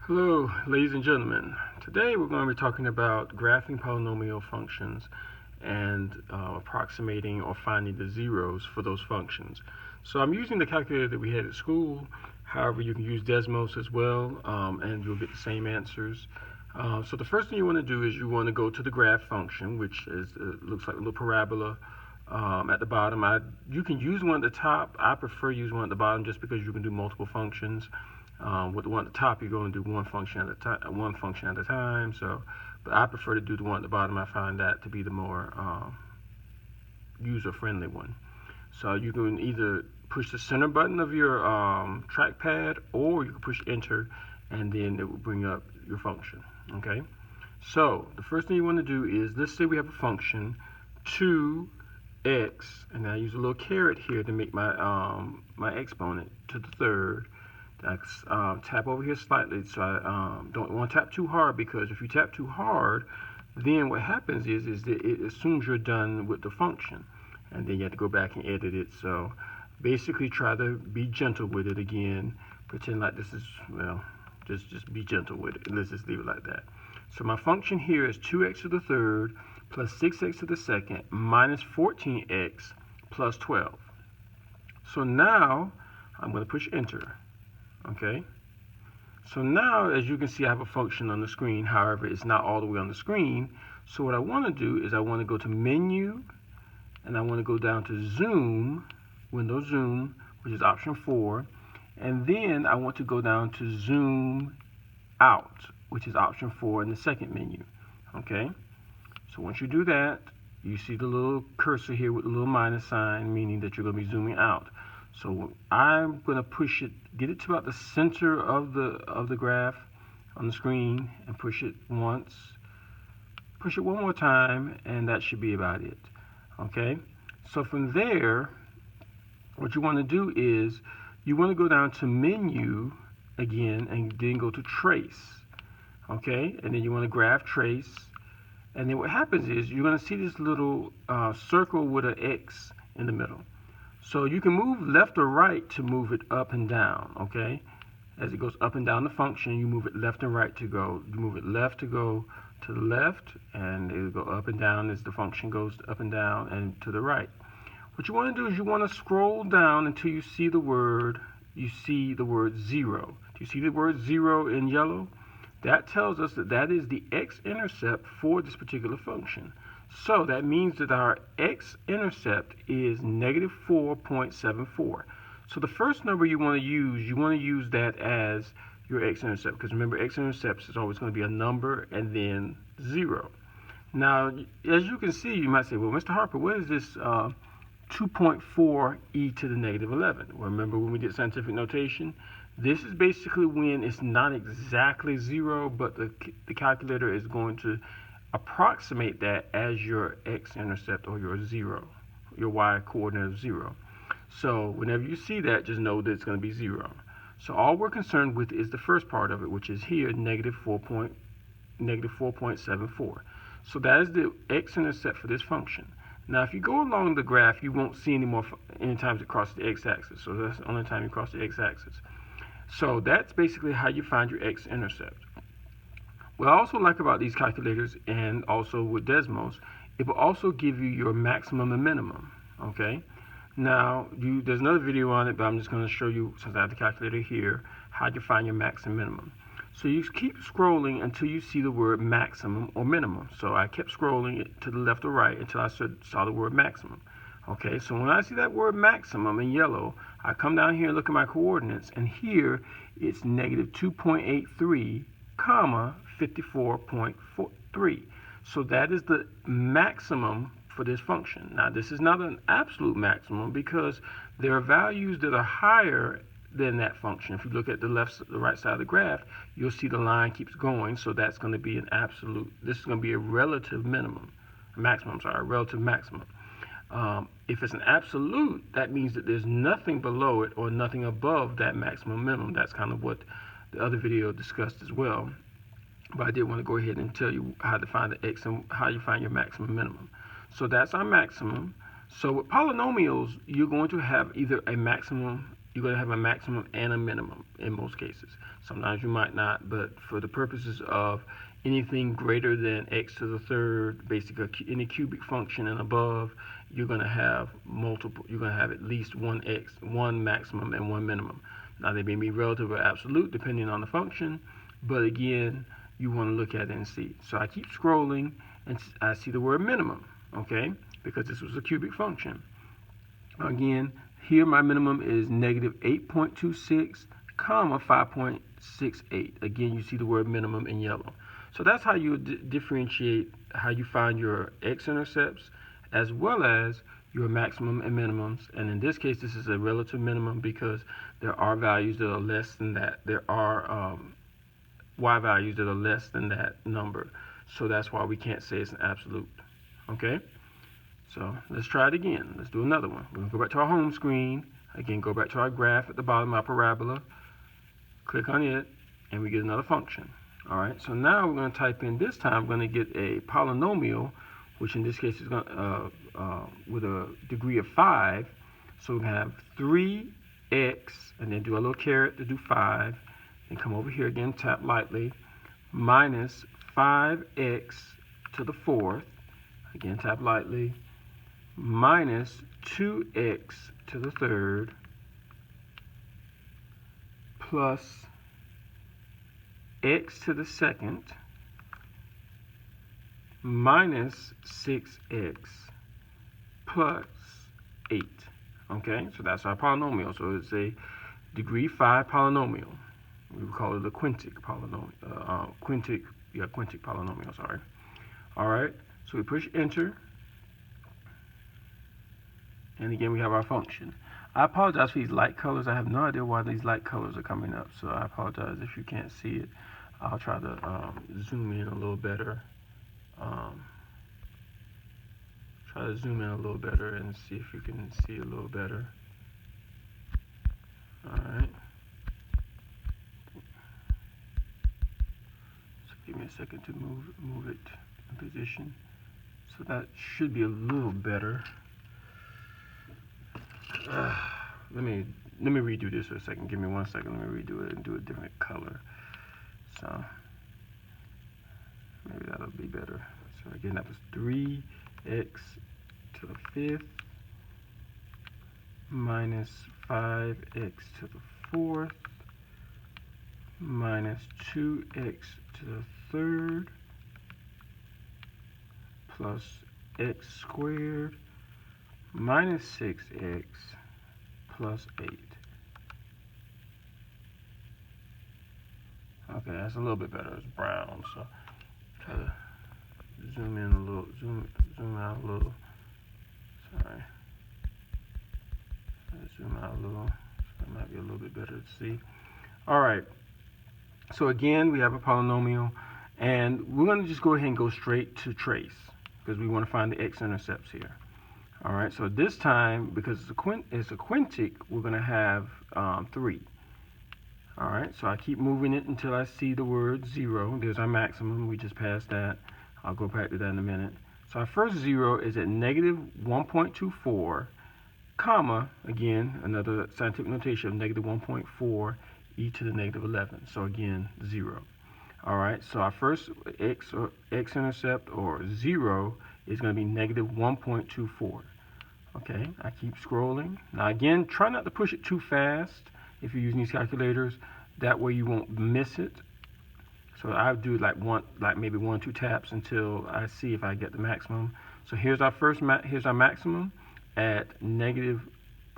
Hello, ladies and gentlemen. Today we're going to be talking about graphing polynomial functions and approximating or finding the zeros for those functions. So I'm using the calculator that we had at school. However, you can use Desmos as well, and you'll get the same answers. So the first thing you want to do is you want to go to the graph function, which is looks like a little parabola at the bottom. You can use one at the top. I prefer use one at the bottom just because you can do multiple functions. With the one at the top, you're going to do one function at a time. So, but I prefer to do the one at the bottom. I find that to be the more user-friendly one. So you can either push the center button of your trackpad, or you can push Enter, and then it will bring up your function. Okay. So the first thing you want to do is, let's say we have a function 2x, and I use a little caret here to make my my exponent to the third. I tap over here slightly, so I don't want to tap too hard, because if you tap too hard, then what happens is that it assumes you're done with the function, and then you have to go back and edit it. So basically try to be gentle with it again. Pretend like this is, well, just be gentle with it, and let's just leave it like that. So my function here is 2x to the third plus 6x to the second minus 14x plus 12. So now I'm going to push Enter. Okay, so now as you can see, I have a function on the screen. However, it's not all the way on the screen. So what I want to do is I want to go to Menu, and I want to go down to Zoom, Window Zoom, which is option 4, and then I want to go down to Zoom Out, which is option 4 in the second menu. Okay, so once you do that, you see the little cursor here with the little minus sign, meaning that you're going to be zooming out. So I'm going to push it, get it to about the center of the graph on the screen, and push it once, push it one more time, and that should be about it. Okay, so from there, what you want to do is you want to go down to Menu again, and then go to Trace. Okay, and then you want to graph trace, and then what happens is you're going to see this little circle with an X in the middle. So you can move left or right to move it up and down, okay? As it goes up and down the function, you move it left and right to go. You move it left to go to the left, and it will go up and down as the function goes up and down, and to the right. What you want to do is you want to scroll down until you see the word zero. Do you see the word zero in yellow? That tells us that that is the x-intercept for this particular function. So that means that our x-intercept is negative 4.74. So the first number you want to use that as your x-intercept, because remember, x-intercepts is always going to be a number and then 0. Now, as you can see, you might say, well, Mr. Harper, what is this 2.4 e to the negative 11? Well, remember when we did scientific notation? This is basically when it's not exactly 0, but the calculator is going to approximate that as your x-intercept, or your 0, your y-coordinate of 0. So whenever you see that, just know that it's going to be 0. So all we're concerned with is the first part of it, which is here, negative 4.74. So that is the x-intercept for this function. Now, if you go along the graph, you won't see any times it crosses the x-axis. So that's the only time you cross the x-axis. So that's basically how you find your x-intercept. What I also like about these calculators, and also with Desmos, it will also give you your maximum and minimum. Okay. Now, there's another video on it, but I'm just going to show you, since I have the calculator here, how you find your max and minimum. So you keep scrolling until you see the word maximum or minimum. So I kept scrolling it to the left or right until I saw the word maximum. Okay, so when I see that word maximum in yellow, I come down here and look at my coordinates, and here it's negative 2.83, comma 54.3. So that is the maximum for this function. Now, this is not an absolute maximum, because there are values that are higher than that function. If you look at the right side of the graph, you'll see the line keeps going. So that's going to be an absolute. This is going to be a relative maximum. A relative maximum. If it's an absolute, that means that there's nothing below it or nothing above that maximum minimum. That's kind of what the other video discussed as well. But I did want to go ahead and tell you how to find the x and how you find your maximum minimum. So that's our maximum. So with polynomials, you're going to have either a maximum you're going to have a maximum and a minimum in most cases. Sometimes you might not, but for the purposes of anything greater than x to the third, basically any cubic function and above, you're going to have multiple. You're going to have at least one maximum and one minimum. Now they may be relative or absolute depending on the function, but again, you want to look at it and see. So I keep scrolling and I see the word minimum, okay, because this was a cubic function. Again, here my minimum is negative 8.26, comma 5.68. Again, you see the word minimum in yellow. So that's how you differentiate how you find your x-intercepts as well as your maximum and minimums. And in this case, this is a relative minimum because there are values that are less than that. There are y values that are less than that number. So that's why we can't say it's an absolute. Okay? So let's try it again. Let's do another one. We're going to go back to our home screen. Again, go back to our graph at the bottom, our parabola. Click on it, and we get another function. All right, so now we're going to type in, this time we're going to get a polynomial, which in this case is going to, with a degree of 5. So we're going to have 3x, and then do a little caret to do 5. And come over here again, tap lightly, minus 5x to the 4th. Again, tap lightly, minus 2x to the 3rd, plus x to the 2nd, minus 6x, plus 8. Okay, so that's our polynomial. So it's a degree 5 polynomial. We would call it a quintic polynomial. Quintic polynomial, sorry. All right, so we push enter. And again, we have our function. I apologize for these light colors. I have no idea why these light colors are coming up. So I apologize if you can't see it. I'll try to zoom in a little better. Try to zoom in a little better and see if you can see a little better. All right. So give me a second to move it in position. So that should be a little better. Let me redo this for a second. Give me 1 second. Let me redo it and do a different color. So maybe that'll be better. So again, that was 3x to the 5th minus 5x to the 4th minus 2x to the 3rd plus x squared minus 6x plus 8. Okay, that's a little bit better. It's brown, so try to zoom in a little, zoom out a little. Sorry. Zoom out a little. So it might be a little bit better to see. All right. So again, we have a polynomial, and we're going to just go ahead and go straight to trace because we want to find the x-intercepts here. All right, so this time, because it's a quintic, we're going to have 3. All right, so I keep moving it until I see the word 0. There's our maximum. We just passed that. I'll go back to that in a minute. So our first 0 is at negative 1.24, comma, again, another scientific notation of negative 1.4 e to the negative 11. So again, 0. All right, so our first x-intercept, or 0, is going to be negative 1.24. Okay, I keep scrolling. Now again, try not to push it too fast if you're using these calculators. That way you won't miss it. So I do like maybe 1 or 2 taps until I see if I get the maximum. So here's our here's our maximum at negative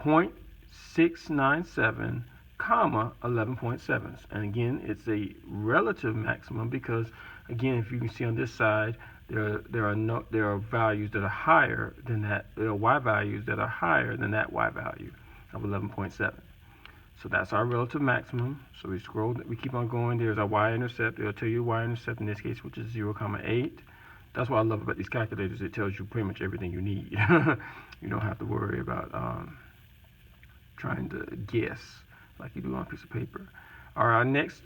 0.697, comma 11.7. And again, it's a relative maximum because, again, if you can see on this side, there are values that are higher than that. There are y values that are higher than that y value of 11.7. So that's our relative maximum. So we scroll, we keep on going. There's our y-intercept. It'll tell you y-intercept in this case, which is 0.8. That's what I love about these calculators. It tells you pretty much everything you need. You don't have to worry about trying to guess like you do on a piece of paper. Our next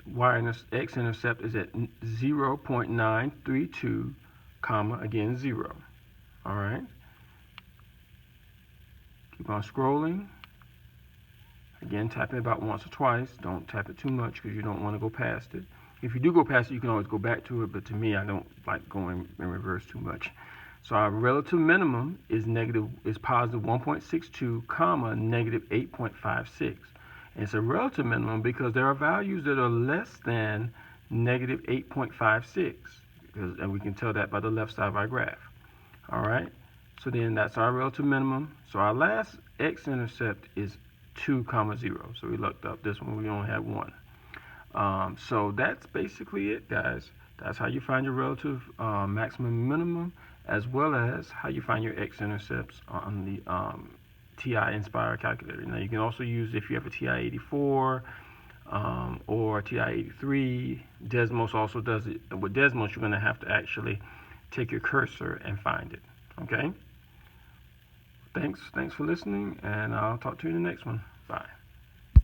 x-intercept is at 0.932, comma, again, 0. All right. Keep on scrolling. Again, tap it about once or twice. Don't tap it too much because you don't want to go past it. If you do go past it, you can always go back to it, but to me, I don't like going in reverse too much. So our relative minimum is positive 1.62, comma, negative 8.56. And it's a relative minimum because there are values that are less than negative 8.56, and we can tell that by the left side of our graph. All right, so then that's our relative minimum. So our last x-intercept is 2, 0. So we looked up this one, we only have 1. So that's basically it, guys. That's how you find your relative maximum minimum, as well as how you find your x-intercepts on the TI-Nspire calculator. Now you can also use, if you have a TI-84 or TI-83, Desmos also does it. With Desmos, you're going to have to actually take your cursor and find it. Okay? Thanks for listening, and I'll talk to you in the next one. Bye.